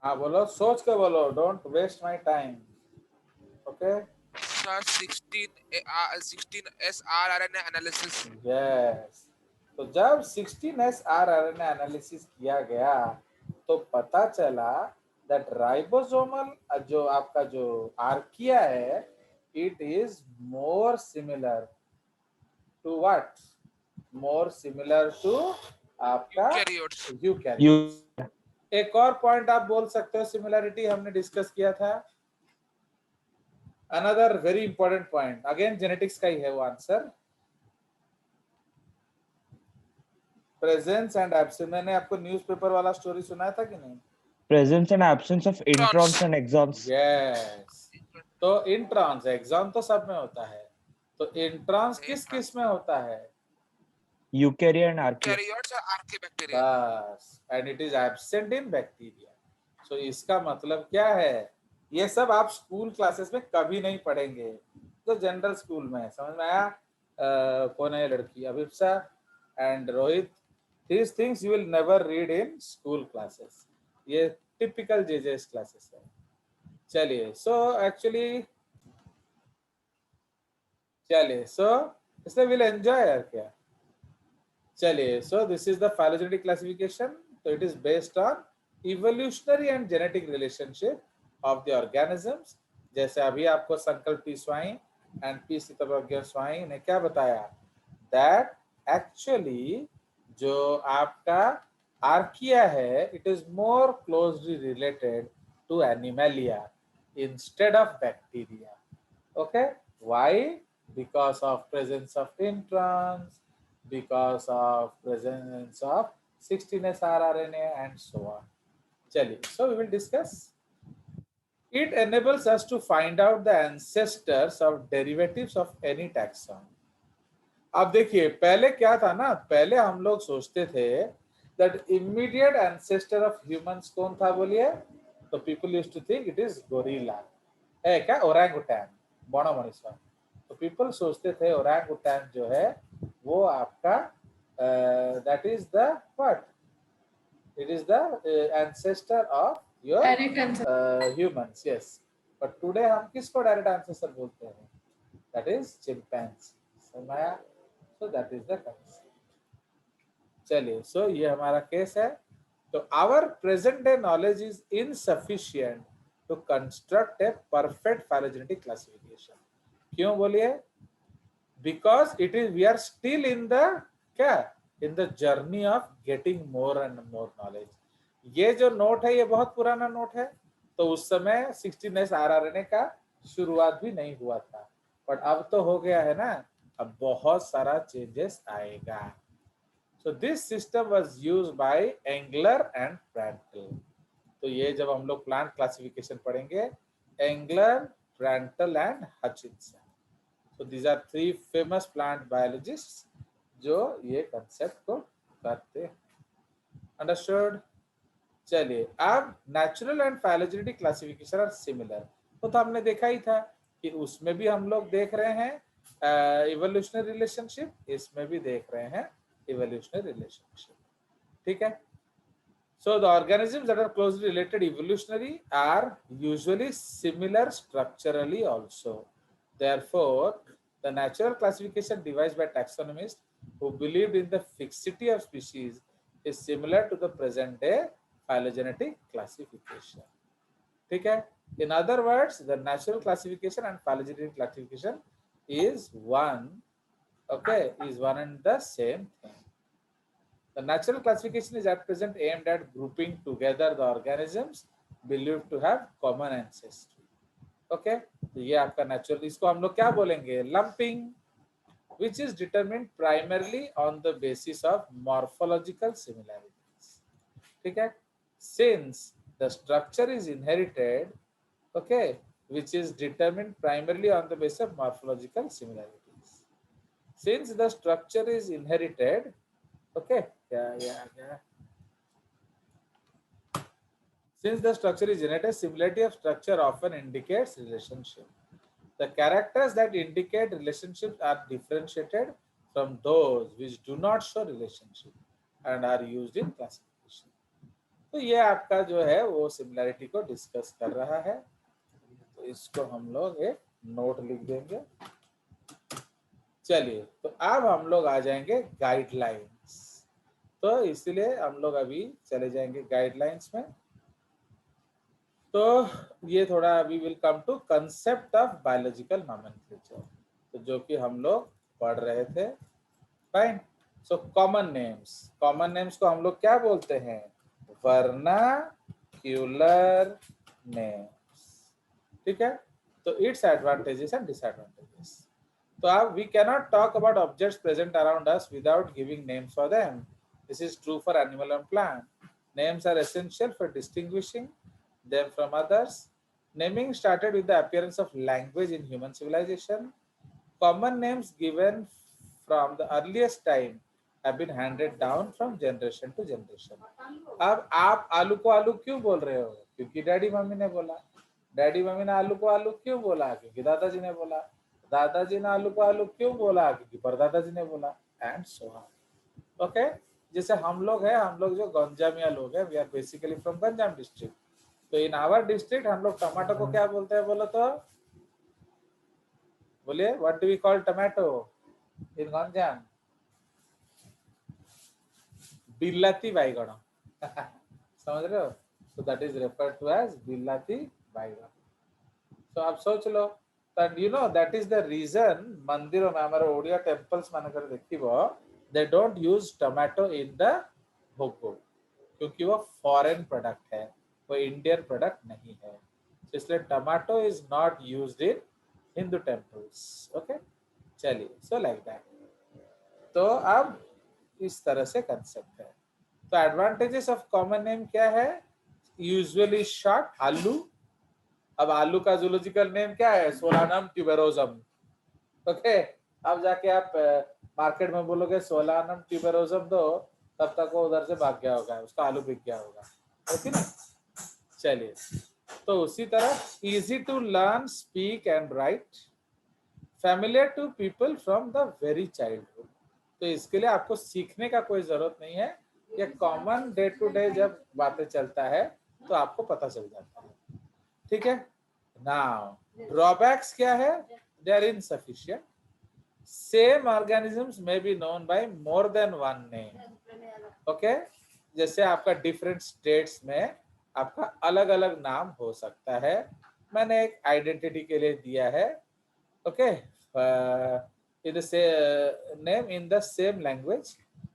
हाँ बोलो, सोच के बोलो, don't waste my time. Okay. Sir 16 srRNA analysis. Yes. तो जब 16S आरआरएनए एनालिसिस किया गया तो पता चला दैट राइबोसोमल जो आपका जो आर्किया है, it is more similar to what, more similar to आपका यूकैरियोट्स। यूकैरियोट्स। एक और पॉइंट आप बोल सकते हो, सिमिलरिटी हमने डिस्कस किया था। Another very important point, again genetics का ही है वो आंसर, प्रेजेंस एंड एब्सेंस। मैंने आपको न्यूज़पेपर वाला स्टोरी सुनाया था कि नहीं? Presence and absence of introns. introns and exons. Yes. तो इंट्रॉन्स, एक्सॉन तो सब में होता है, तो इंट्रॉन्स किस किस में होता है? Eukarya and archaea. यूकैरियोट्स और आर्कियोबैक्टीरिया। बस, and it is absent in bacteria. So इसका मतलब क्या है? ये सब आप स्कूल क्लासेस में कभी नहीं पढ़ेंगे, तो जनरल स्कूल में समझ में आया? कौन है ये लड़की Abhipsa and Rohit? these things you will never read in school classes, ये टिपिकल जेजेएस क्लासेस है। चलिए सो एक्चुअली, चलिए सो इसलिए विल एंजॉय यार क्या। चलिए so this is the phylogenetic classification. तो it is based on evolutionary and genetic relationship of the organisms. जैसे अभी आपको Sankalp P Swain and P Sitaprajna Swain ने क्या बताया, दैट एक्चुअली जो आपका आर्किया है, it is more closely related to animalia instead of bacteria. Okay, why? Because of presence of introns, because of presence of 16S rRNA and so on. चलिए, so we will discuss. It enables us to find out the ancestors of derivatives of any taxon. अब देखिए, पहले क्या था ना, पहले हम लोग सोचते थे that immediate ancestor of humans कौन था बोलिए? तो people used to think it is gorilla, है क्या, ओरंगुटैन, बोनोमोनिस्वा। तो पीपल सोचते थे ओरंगुटैन जो है वो आपका that is the what, it is the ancestor of your humans. Yes, but today हम किसको डायरेक्ट एंसेस्टर बोलते हैं? That is chimpanzee. समझाया? So that is the concept. चलिए सो ये हमारा केस है। तो our present day knowledge is insufficient to construct a perfect phylogenetic classification. क्यों बोलिए? Because it is we are still in the क्या, in the journey of getting more and more knowledge. ये जो note है ये बहुत पुराना नोट है, तो उस समय 16S आरआरएनए का शुरुआत भी नहीं हुआ था, बट अब तो हो गया है ना, अब बहुत सारा चेंजेस आएगा। So this system was used by Engler and Prandtl. तो ये जब हम लोग प्लांट क्लासिफिकेशन पढ़ेंगे, Engler, Prantl and Hutchinson. So these are three famous plant biologists जो ये कंसेप्ट को करते हैं। अंडरस्टूड? चलिए, अब natural and phylogenetic classification are similar, तो हमने देखा ही था कि उसमें भी हम लोग देख रहे हैं इवोल्यूशनरी रिलेशनशिप, इसमें भी देख रहे हैं इवोल्यूशनरी रिलेशनशिप। ठीक है? So the organisms that are closely related evolutionary are usually similar structurally also. Therefore, the natural classification devised by taxonomists who believed in the fixity of species is similar to the present day phylogenetic classification. ठीक है? In other words, the natural classification and phylogenetic classification is one, okay, is one and the same thing. The natural classification is at present aimed at grouping together the organisms believed to have common ancestry. Okay, तो ये आपका natural, इसको हम लोग क्या बोलेंगे? Lumping, which is determined primarily on the basis of morphological similarities. ठीक है? Since the structure is inherited, okay, which is determined primarily on the basis of morphological similarities. Since the structure is inherited, okay, yeah. Since the structure is genetic, similarity of structure often indicates relationship. The characters that indicate relationships are differentiated from those which do not show relationship and are used in classification. तो ये आपका जो है वो similarity को discuss कर रहा है, तो इसको हम लोग एक नोट लिख देंगे। चलिए, तो अब हम लोग आ जाएंगे गाइडलाइंस। तो इसलिए हम लोग अभी चले जाएंगे गाइडलाइंस में। तो ये थोड़ा अभी will come to concept of biological nomenclature, तो जो कि हम लोग पढ़ रहे थे। फाइन। सो कॉमन नेम्स को हम लोग क्या बोलते हैं? Vernacular names. ठीक है, तो इट्स एडवांटेजेस एंड डिसएडवांटेजेस। तो अब we cannot talk about objects present around us without giving names for them. This is true for animal and plant. Names are essential for distinguishing them from others. Naming started with the appearance of language in human civilization. Common names given from the earliest time have been handed down from generation to generation. अब आप आलू को आलू क्यों बोल रहे हो? क्योंकि डैडी मम्मी ने बोला। डैडी मम्मी ने आलू को आलू क्यों बोला? क्योंकि दादाजी ने बोला। दादाजी ने आलू को आलू क्यों बोला? क्योंकि परदादाजी ने बोला, एंड सो ऑन। ओके, जैसे हम लोग हैं, हम लोग जो गंजामिया लोग हैं, we are basically from Ganjam district. तो इन आवर डिस्ट्रिक्ट हम लोग टमाटो को क्या बोलते हैं? बोलो तो बोलिए, what do we call tomato in Ganjam? बिलाती बैगन। समझ रहे हो? so that is referred to as बिलाती बैगन। तो आप सोच लो, that you know that is the reason मंदिरों में, हमारे ओडिया टेम्पल्स मानकर देखिबो, they don't use tomato in the भोग, क्योंकि वो फॉरेन प्रोडक्ट है, वो इंडियन प्रोडक्ट नहीं है। तो इसलिए tomato is not used in Hindu temples. Okay, चलिए, सो लाइक दैट। तो अब इस तरह से कंसेप्ट है। तो एडवांटेजेस ऑफ कॉमन नेम क्या है? यूजुअली शॉर्ट, आलू। अब आलू का जूलॉजिकल नेम क्या है? Solanum tuberosum. ओके, अब जाके आप मार्केट में बोलोगे सोलानम ट्यूबेरोसम दो, तब तक वो उधर से भाग गया होगा, उसका आलू बिक गया होगा। ओके ना? चलिए, तो उसी तरह easy to learn, speak and write, familiar to people from the very childhood. तो इसके लिए आपको सीखने का कोई जरूरत नहीं है, ये कॉमन डे टू डे जब बातें चलता है तो आपको पता चल जाता है। ठीक है। नाउ ड्रॉबैक्स क्या है? They are insufficient. Same organisms may be known by more than one name. Okay, जैसे आपका डिफरेंट स्टेट्स में आपका अलग अलग नाम हो सकता है। मैंने एक आइडेंटिटी के लिए दिया है। Okay, in the same name in the same language,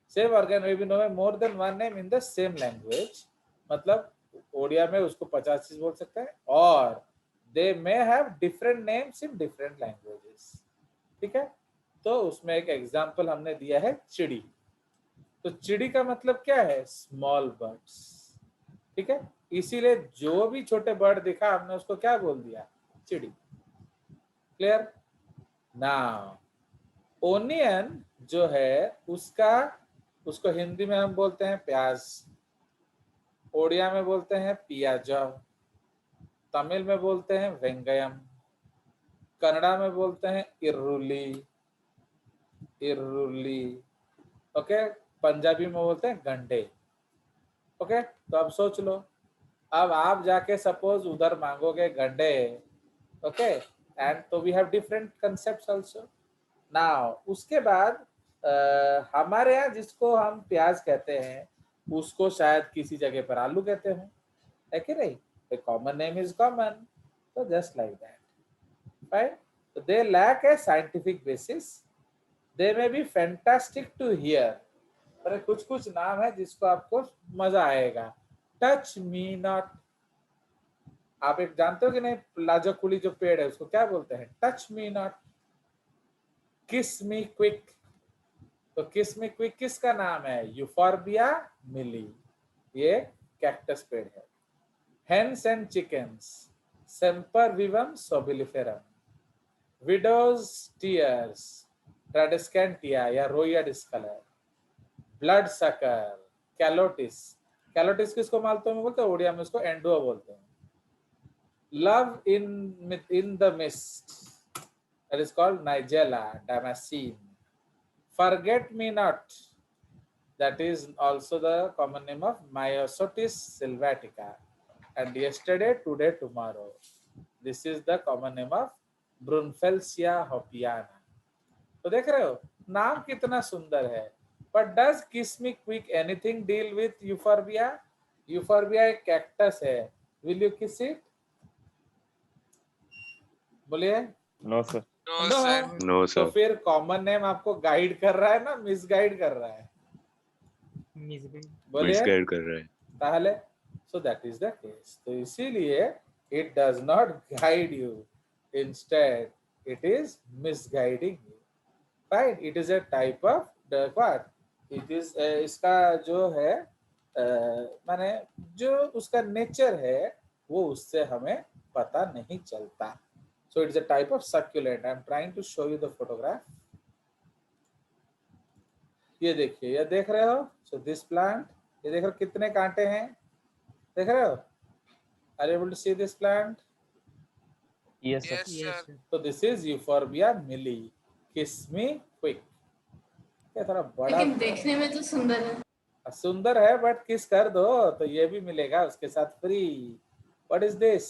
same organ may be known more than one name in the same language। मतलब ओडिया में उसको 50 चीज बोल सकते हैं, और they may have different names in different languages। ठीक है, तो उसमें एक एग्जांपल हमने दिया है चिड़ी। तो चिड़ी का मतलब क्या है? Small birds. ठीक है, इसीलिए जो भी छोटे बर्ड दिखा हमने उसको क्या बोल दिया? चिड़ी। क्लियर? नाउ ओनियन जो है उसको हिंदी में हम बोलते हैं प्याज, ओडिया में बोलते हैं पियाज, तमिल में बोलते हैं वेंगयम, कन्नड़ा में बोलते हैं इर्रुली। ओके, पंजाबी में बोलते हैं गंडे। ओके, तो अब सोच लो, अब आप जाके सपोज उधर मांगोगे गंडे, ओके, एंड तो we have different concepts also. Now उसके बाद हमारे यहाँ जिसको हम प्याज कहते हैं उसको शायद किसी जगह पर आलू कहते हो, है कि नहीं? The common name is common, तो just like that, right? So they lack a scientific basis. They may be fantastic to hear. पर कुछ नाम है जिसको आपको मजा आएगा। टच मी नॉट, आप एक जानते हो कि नहीं? लाजकुली जो पेड़ है उसको क्या बोलते हैं? Touch me not. किस मी क्विक, तो किस मी क्विक किसका नाम है? यूफॉर्बिया मिली, ये कैक्टस पेड़ है। Hens and chickens, sempervivum soboliferum. Widow's tears, tradescantia या rhoeo discolor. Blood sucker, calotes. Calotes किसको मालूम में बोलते हैं? ओडिया में उसको एंडुआ बोलते हैं। Love in the mist, that is called Nigella, Damascene. Forget me not, That is also the common name of Myosotis sylvatica. And yesterday, today, tomorrow. This is the common name of Brunfelsia hopiana. तो देख रहे हो नाम कितना सुंदर है. But does kiss me quick anything deal with euphorbia? Euphorbia एक cactus है. Will you kiss it? बोलिए. No, sir. No, No. sir. No, तो sir. फिर कॉमन नेम आपको गाइड कर रहा है ना मिसगाइड कर रहा है. बोलिए. Misguide कर रहा है. ताहले so that is the case. तो इसीलिए it does not guide you, instead it is misguiding you. Fine, it is a type of the what? It is इसका जो है माने जो उसका नेचर है वो उससे हमें पता नहीं चलता. So it is a type of succulent. I am trying to show you the photograph. ये देखिए, ये देख रहे हो. So this plant, ये देख रहे हो कितने कांटे हैं, देख रहे हो? Are you able to see this plant? Yes, sir. Yes, sir. So this is Euphorbia milli. Kiss me quick. ये थोड़ा बड़ा लेकिन देखने में तो सुंदर है. सुंदर है बट किस कर दो तो ये भी मिलेगा उसके साथ फ्री. What is this?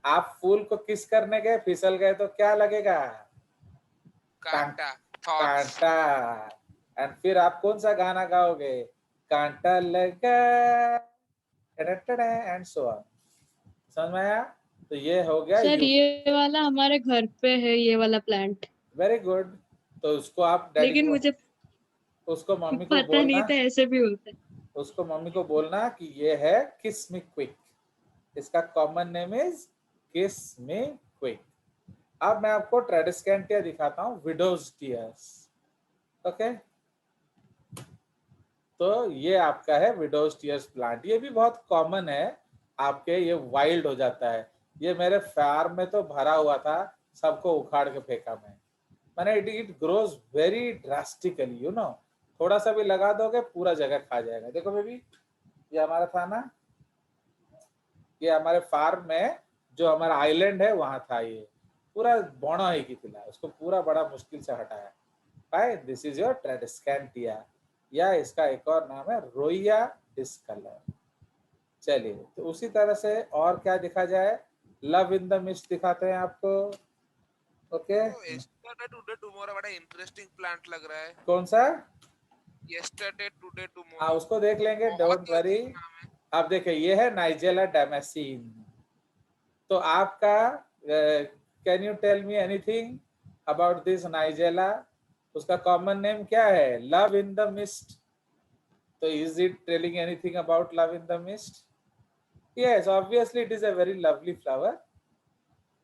आप फूल को किस करने गए, फिसल गए तो क्या लगेगा? Kanta. Thoughts. कांटा. एंड फिर आप कौन सा गाना गाओगे? कांटा लगा एंड सो ऑन. समझ में आया? तो ये हो गया. सर ये वाला हमारे घर पे है, ये वाला प्लांट. Very good. तो उसको आप डैडी लेकिन को, मुझे उसको मम्मी को पता नहीं बोलना, था ऐसे भी होता है. उसको मम्मी को बोलना कि ये है किस मी क्विक. इसका कॉमन नेम इज किस मी क्विक. अब मैं आपको ट्रेडिस्केंटिया दिखाता हूँ, विडोज टीयर्स. ओके, तो ये आपका है विडोज टीयर्स प्लांट. ये भी बहुत कॉमन है आपके, ये वाइल्ड हो जाता है. ये मेरे फार्म में तो भरा हुआ था, सबको उखाड़ के फेंका मैं. मैंने it grows very drastically, you know. थोड़ा सा भी लगा दोगे पूरा जगह खा जाएगा. देखो बेबी, ये हमारा था ना, ये हमारे फार्म में जो हमारा आइलैंड है वहां था. ये पूरा बौना ही की थिला, उसको पूरा बड़ा मुश्किल से हटाया. फाइन, दिस इज योर ट्रेडिस्केंटिया, या इसका एक और नाम है रोइया डिस्कलर. चलिए, तो उसी तरह से और क्या दिखा जाए? लव इन द मिस्ट दिखाते हैं आपको. ओके, Yesterday, today, tomorrow बड़ा interesting plant लग रहा है. कौन सा? Yesterday, today, tomorrow. हाँ, उसको देख लेंगे, बहुत डोंट ही वरी. अच्छा नाम है. आप देखिए, ये है नाइजेला डेमेसिन. तो आपका can you tell me anything about this nigella? उसका कॉमन नेम क्या है? Love in the mist. तो is it telling anything about love in the mist? Yes, obviously it is a very lovely flower.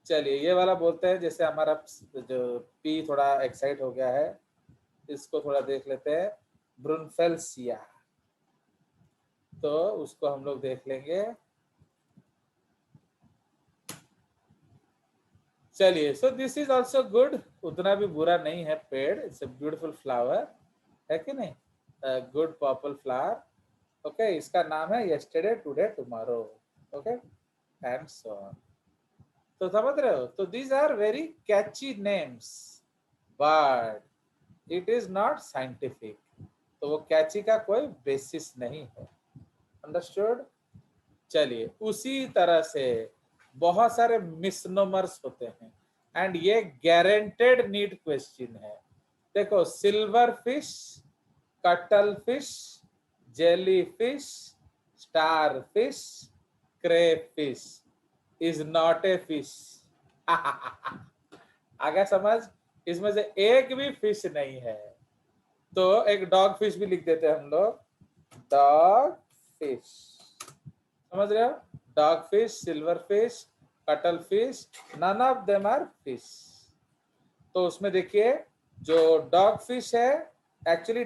चलिए, ये वाला बोलते हैं. जैसे हमारा जो पी थोड़ा एक्साइट हो गया है, इसको थोड़ा देख लेते हैं. ब्रुनफेल्सिया, तो उसको हम लोग देख लेंगे. चलिए, so this is also good. उतना भी बुरा नहीं है पेड़. इट्स अ ब्यूटीफुल फ्लावर, है कि नहीं? Good purple flower. ओके, इसका नाम है yesterday, today, tomorrow. Okay, and so on. तो समझ रहे हो? तो these are very catchy names, but it is not scientific. तो वो कैची का कोई बेसिस नहीं है. अंडरस्टूड? चलिए, उसी तरह से बहुत सारे मिसनोमर्स होते हैं, एंड ये गारंटेड नीट क्वेश्चन है. देखो, silver fish, cuttle fish, jelly fish, star fish, crepe fish is not a fish. आगे समझ? इसमें से एक भी फिश नहीं है. तो एक डॉग फिश भी लिख देते हैं हम लोग, डॉग फिश. समझ रहे हो? Dog fish, silver fish, cuttle fish, none of them are fish. तो उसमें देखिए, जो डॉग फिश है एक्चुअली,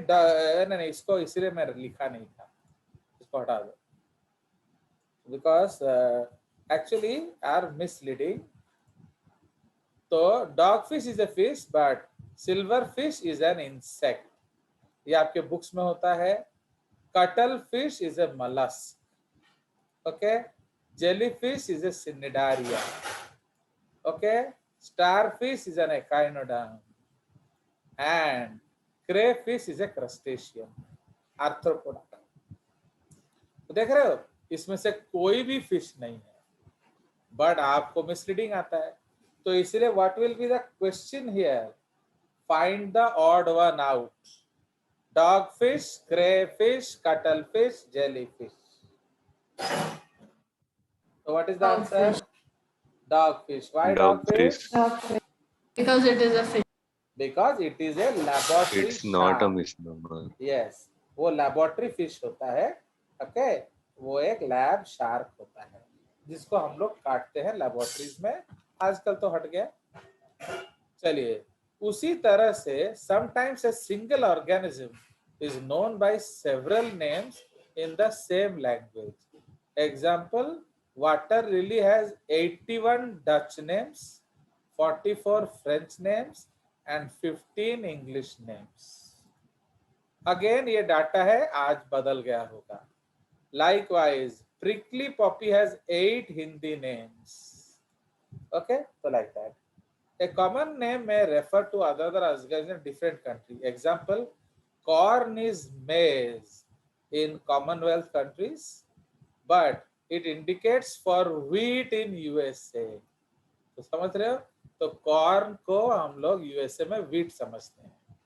नहीं, इसको इसीलिए मैं लिखा नहीं था, इसको हटा दो, बिकॉज एक्चुअली आर मिसलीडिंग. तो dog fish is a fish, but silver fish is an insect. ये आपके बुक्स में होता है. Cuttle fish is a mollusk. Okay, jellyfish is a cnidaria. Okay, starfish is an echinoderm, and crayfish is a crustacean. Arthropoda. तो देख रहे हो इसमें से कोई भी फिश नहीं है, बट आपको मिसलीडिंग आता है। तो इसलिए what will be the question here, find the odd one out. Dog fish, crayfish, cuttle fish, jellyfish. So what is the answer? Dogfish. Why dogfish? Dogfish. Because it is a fish. Because it is a laboratory It's not a shark. misnomer. Yes, वो laboratory fish होता है। Okay, वो एक lab shark होता है जिसको हम लोग काटते हैं लेबोरेटरीज में। आजकल तो हट गया। चलिए, उसी तरह से sometimes a single organism is known by several names in the same language. Example, water lily has 81 Dutch names, 44 French names and 15 English names. Again ये डाटा है, आज बदल गया होगा। Likewise, prickly poppy has 8 Hindi names. Okay, so like that. A common name may refer to other organisms in different country. Example, corn is maize in Commonwealth countries, but it indicates for wheat in USA. तो समझ रहे हो? तो corn को हम लोग USA में wheat समझते हैं।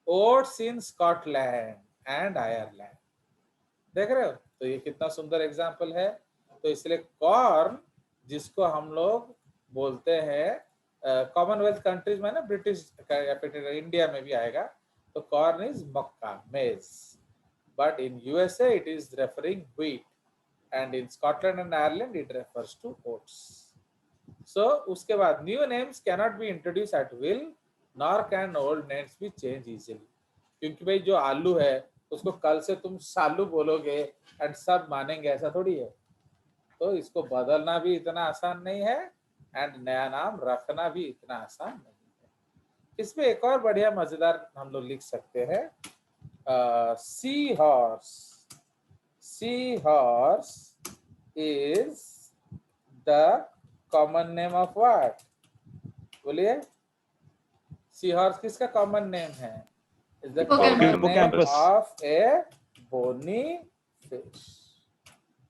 Oats in Scotland and Ireland. देख रहे हो? तो ये कितना सुंदर एग्जांपल है। तो इसलिए कॉर्न जिसको हम लोग बोलते हैं कॉमनवेल्थ कंट्रीज में ना, ब्रिटिश कैपिटल इंडिया में भी आएगा, तो कॉर्न इज मक्का, मेज, but in USA it is referring wheat, and in Scotland and Ireland it refers to oats. So उसके बाद new names cannot be introduced at will, nor can old names be changed easily. क्योंकि भाई जो आलू है उसको कल से तुम सालू बोलोगे एंड सब मानेंगे, ऐसा थोड़ी है। तो इसको बदलना भी इतना आसान नहीं है एंड नया नाम रखना भी इतना आसान नहीं है। इसमें एक और बढ़िया मजेदार हम लोग लिख सकते हैं, sea horse. Seahorse is the common name of what? बोलिए, seahorse किसका common name है? Is the common name Hippocampus. of a bony fish.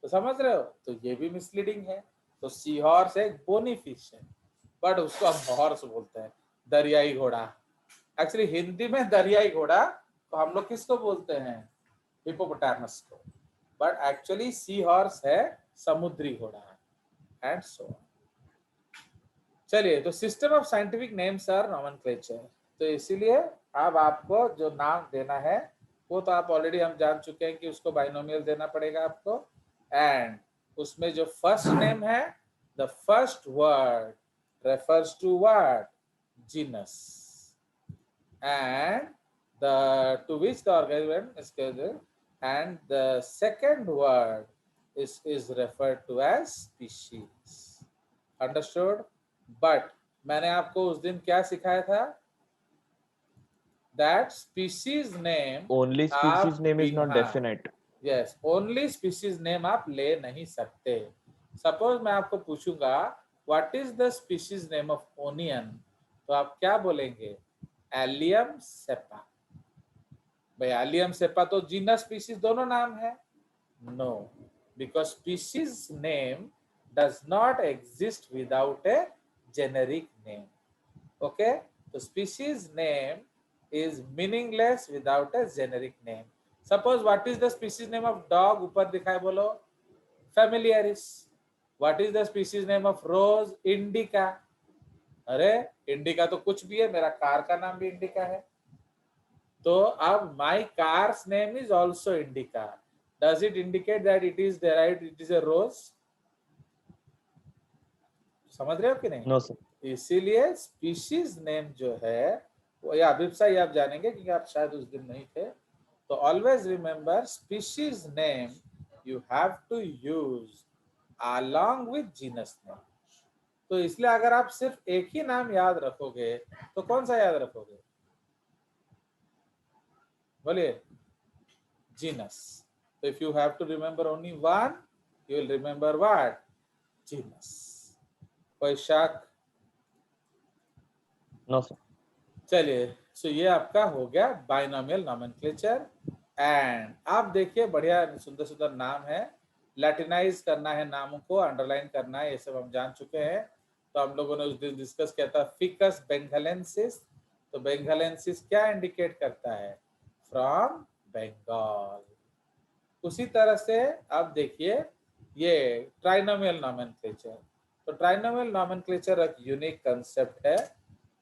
तो समझ रहे हो? तो ये भी मिसलीडिंग है। तो seahorse एक bony fish है, बट उसको हम हॉर्स बोलते हैं, दरियाई घोड़ा। एक्चुअली हिंदी में दरियाई घोड़ा तो हम लोग किसको बोलते हैं? हिप्पोपोटामस को, बट एक्चुअली सी हॉर्स है समुद्री घोड़ा एंड सो। चलिए, तो system of scientific names or nomenclature. तो इसीलिए अब आपको जो नाम देना है वो तो आप ऑलरेडी हम जान चुके हैं कि उसको बाइनोमियल देना पड़ेगा आपको। एंड उसमें जो फर्स्ट नेम है, the first word refers to what? Genus, and the to which the organism, and the second word is referred to as species. Understood? But मैंने आपको उस दिन क्या सिखाया था? That species name, Only species name is not हाँ, definite. yes, only species name आप ले नहीं सकते। Suppose मैं आपको पूछूंगा what is the species name of onion, तो आप क्या बोलेंगे? Allium cepa। भाई एलियम सेपा तो जीनस स्पीशीज दोनों नाम है? No, because species name does not exist without a generic name. Okay, तो species name is meaningless without a generic name. Suppose what is the species name of dog? ऊपर दिखाए बोलो, familiaris. What is the species name of rose? Indica. अरे indica तो कुछ भी है, मेरा कार का नाम भी इंडिका है। तो अब my car's name is also indica. Does it indicate that it is derived, it is a rose? समझ रहे हो कि नहीं? No sir. इसीलिए स्पीशीज नेम जो है वो, या अभिप्सा ये आप जानेंगे क्योंकि आप शायद उस दिन नहीं थे। तो always remember species name you have to use along with genus name. तो इसलिए अगर आप सिर्फ एक ही नाम याद रखोगे तो कौन सा याद रखोगे? बोलिए, genus. So if you have to remember only one, you will remember what? Genus. कोई शक? No sir. चलिए, सो ये आपका हो गया बाइनोमियल नोमेनक्लेचर एंड आप देखिए बढ़िया सुंदर सुंदर नाम है, लैटिनाइज करना है नामों को, अंडरलाइन करना है, ये सब हम जान चुके हैं। तो हम लोगों ने उस दिन डिस्कस किया था फिकस बेंगालेंसिस। तो बेंगालेंसिस क्या इंडिकेट करता है? फ्रॉम बंगाल। उसी तरह से आप देखिए ये ट्राइनोमियल नॉमेनक्लेचर। तो ट्राइनोमियल नॉमेनक्लेचर एक यूनिक कंसेप्ट है।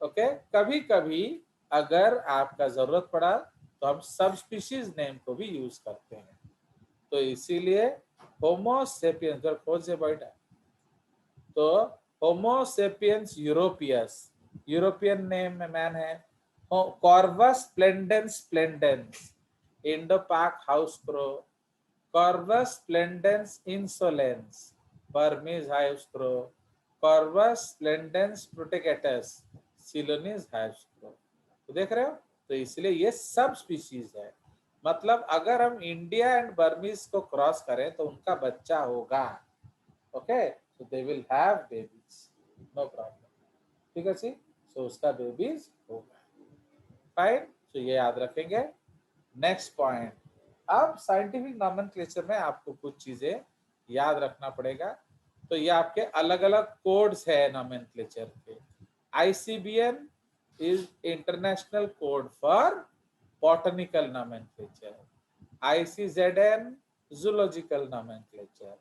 ओके, कभी कभी अगर आपका जरूरत पड़ा तो हम सब स्पीशीज नेम को भी यूज करते हैं। तो इसीलिए होमोसेपियंस जब खोज से बैठा तो होमोसेपियंस यूरोपियस, यूरोपियन नेम में मैन है। Corvus splendens splendens, Indo Pak house crow, corvus splendens insolens, Burmese house crow, corvus splendens protegatus, Ceylonese house crow. तो देख रहे हो, तो इसलिए ये सब स्पीशीज है। मतलब अगर हम इंडिया एंड बर्मीज को क्रॉस करें तो उनका बच्चा होगा। Okay, so they will have babies, no problem, ठीक है जी। so उसका बेबीज होगा, फाइन। तो ये याद रखेंगे। नेक्स्ट पॉइंट, अब साइंटिफिक नॉमेनक्लेचर में आपको कुछ चीजें याद रखना पड़ेगा। तो ये आपके अलग अलग कोड्स है नॉमेनक्लेचर के। ICBN is international code for botanical nomenclature, ICZN zoological nomenclature,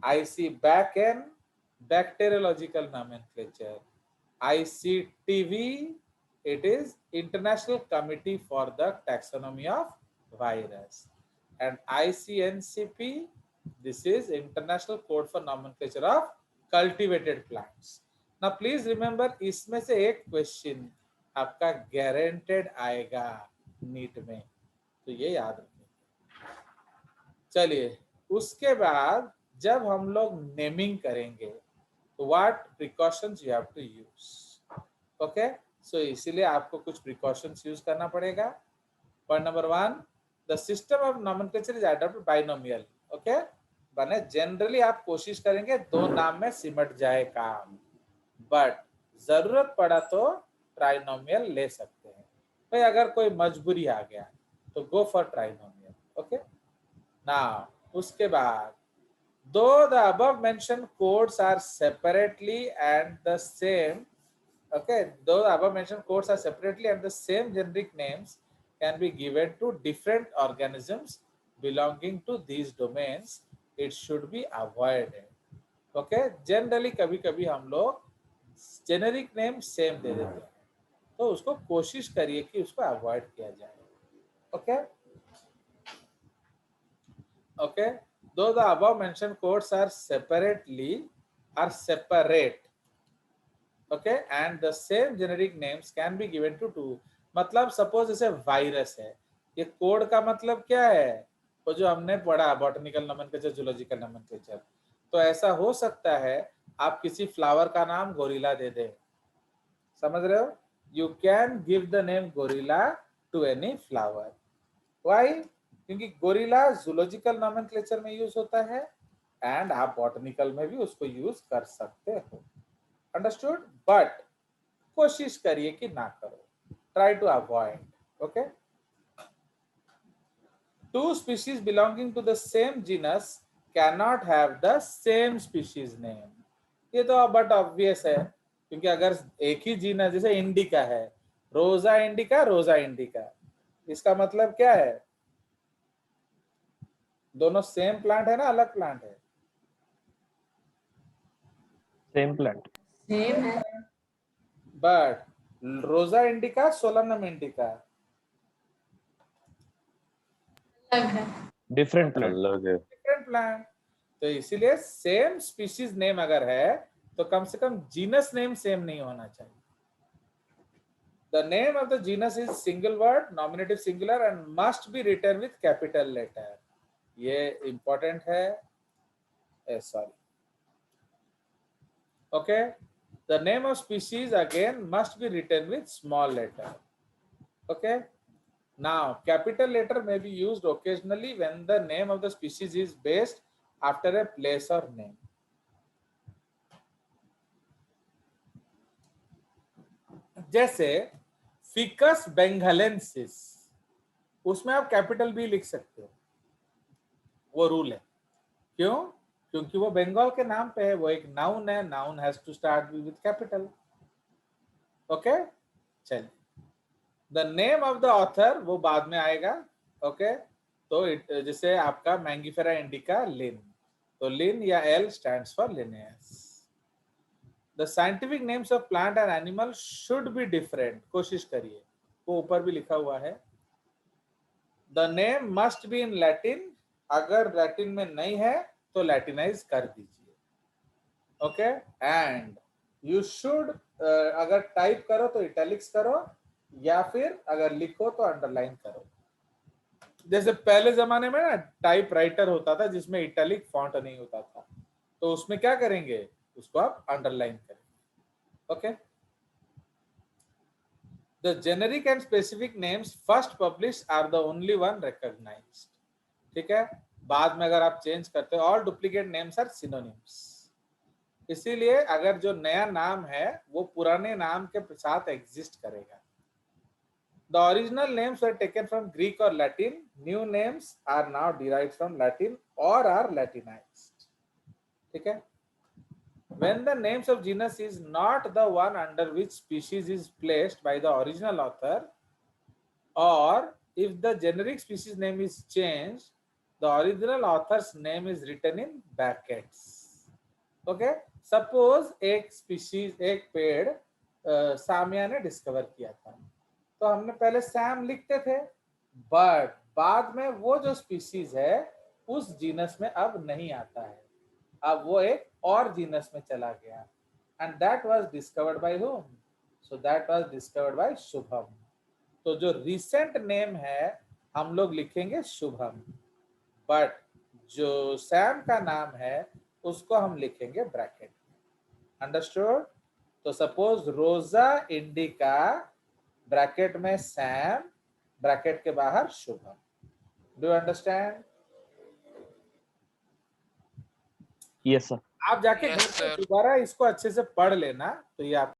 ICBACN bacteriological nomenclature, ICTV it is International Committee for the Taxonomy of Virus, and ICNCP this is International Code for Nomenclature of Cultivated Plants. Now please remember इसमें से एक question आपका guaranteed आएगा NEET में, तो ये याद रखिए। चलिए, उसके बाद जब हम लोग नेमिंग करेंगे तो what precautions you have to use. Okay, so इसीलिए आपको कुछ प्रिकॉशंस यूज करना पड़ेगा। Point number 1, the system of nomenclature is adopted binomial. Okay, बने जनरली आप कोशिश करेंगे दो नाम में सिमट जाए काम, बट जरूरत पड़ा तो ट्राइनोमियल ले सकते हैं। भाई अगर कोई मजबूरी आ गया तो go for trinomial. Okay, now उसके बाद though the above mentioned codes are separately and the same, okay, though the above mentioned codes are separately and the same generic names can be given to different organisms belonging to these domains, it should be avoided. Okay, generally कभी कभी हम लोग generic name same दे देते हैं, तो उसको कोशिश करिए कि उसको अवॉइड किया जाए। Okay okay, though the above mentioned codes are separate, okay, and the same generic names can be given to two. मतलब सपोज जैसे वायरस है, ये कोड का मतलब क्या है? वो जो हमने पढ़ा बॉटनिकल नोमेनक्लेचर, जूलॉजिकल नोमेनक्लेचर। तो ऐसा हो सकता है आप किसी फ्लावर का नाम गोरिल्ला दे दे, समझ रहे हो? You can give the name gorilla to any flower. Why? क्योंकि गोरिल्ला जूलॉजिकल नोमेनक्लेचर में यूज होता है एंड आप बॉटनिकल में भी उसको यूज कर सकते हो। अंडरस्टूड? बट कोशिश करिए कि ना करो, try to avoid. Okay, two species belonging to the same genus cannot have the same species name. ये तो बट ऑब्वियस है, क्योंकि अगर एक ही जीनस जैसे इंडिका है, रोजा इंडिका, रोजा इंडिका, इसका मतलब क्या है? दोनों सेम प्लांट है ना अलग प्लांट है? Same plant. सेम है। But Rosa indica, Solanum indica अलग है। Different plant. अलग है। Different plant. तो इसीलिए सेम स्पीशीज नेम अगर है तो कम से कम जीनस नेम सेम नहीं होना चाहिए। The name of the genus is single word, nominative singular and must be written with capital letter. ये important है। Sorry. Okay. The name of species again must be written with small letter. Okay. Now, capital letter may be used occasionally when the name of the species is based after a place or name. जैसे ficus benghalensis, उसमें आप capital B लिख सकते हो, वो rule है। क्यों? क्योंकि वो बंगाल के नाम पे है, वो एक नाउन है, noun has to start with capital. Okay, चलिए, the name of the author वो बाद में आएगा। ओके, तो जैसे आपका मैंगिफेरा इंडिका लिन, तो लिन या L stands for Linnaeus. The scientific names of plant and animal should be different, कोशिश करिए, वो ऊपर भी लिखा हुआ है। The name must be in Latin, अगर लैटिन में नहीं है तो लैटिनाइज कर दीजिए। ओके, एंड यू शुड, अगर टाइप करो तो इटैलिक्स करो, या फिर अगर लिखो तो अंडरलाइन करो। जैसे पहले जमाने में ना टाइप राइटर होता था जिसमें इटैलिक फॉन्ट नहीं होता था, तो उसमें क्या करेंगे, उसको आप अंडरलाइन करेंगे। Okay, the generic and specific names first publish are the only one recognized. ठीक है, बाद में अगर आप चेंज करते हो, all duplicate names are synonyms. इसीलिए अगर जो नया नाम है वो पुराने नाम के साथ एग्जिस्ट करेगा। The original names were taken from Greek or Latin. New names are now derived from Latin or are Latinized. ठीक है? When the names of genus is not the one under which species is placed by the original author, or if the generic species name is changed, the original author's name is written in brackets. Okay? Suppose एक species, एक पेड़ सामिया ने discover किया था, तो हमने पहले Sam लिखते थे, बट बाद में वो जो स्पीशीज है उस जीनस में अब नहीं आता है, अब वो एक और जीनस में चला गया, and that was discovered by whom? So that was discovered by Shubham. तो जो रिसेंट नेम है हम लोग लिखेंगे शुभम, बट जो सैम का नाम है उसको हम लिखेंगे ब्रैकेट में। अंडरस्टूड? तो सपोज रोजा इंडिका, ब्रैकेट में सैम, ब्रैकेट के बाहर Shubham. Do you understand? Yes sir. आप जाके Yes, घर पे sir. दोबारा इसको अच्छे से पढ़ लेना, तो ये आप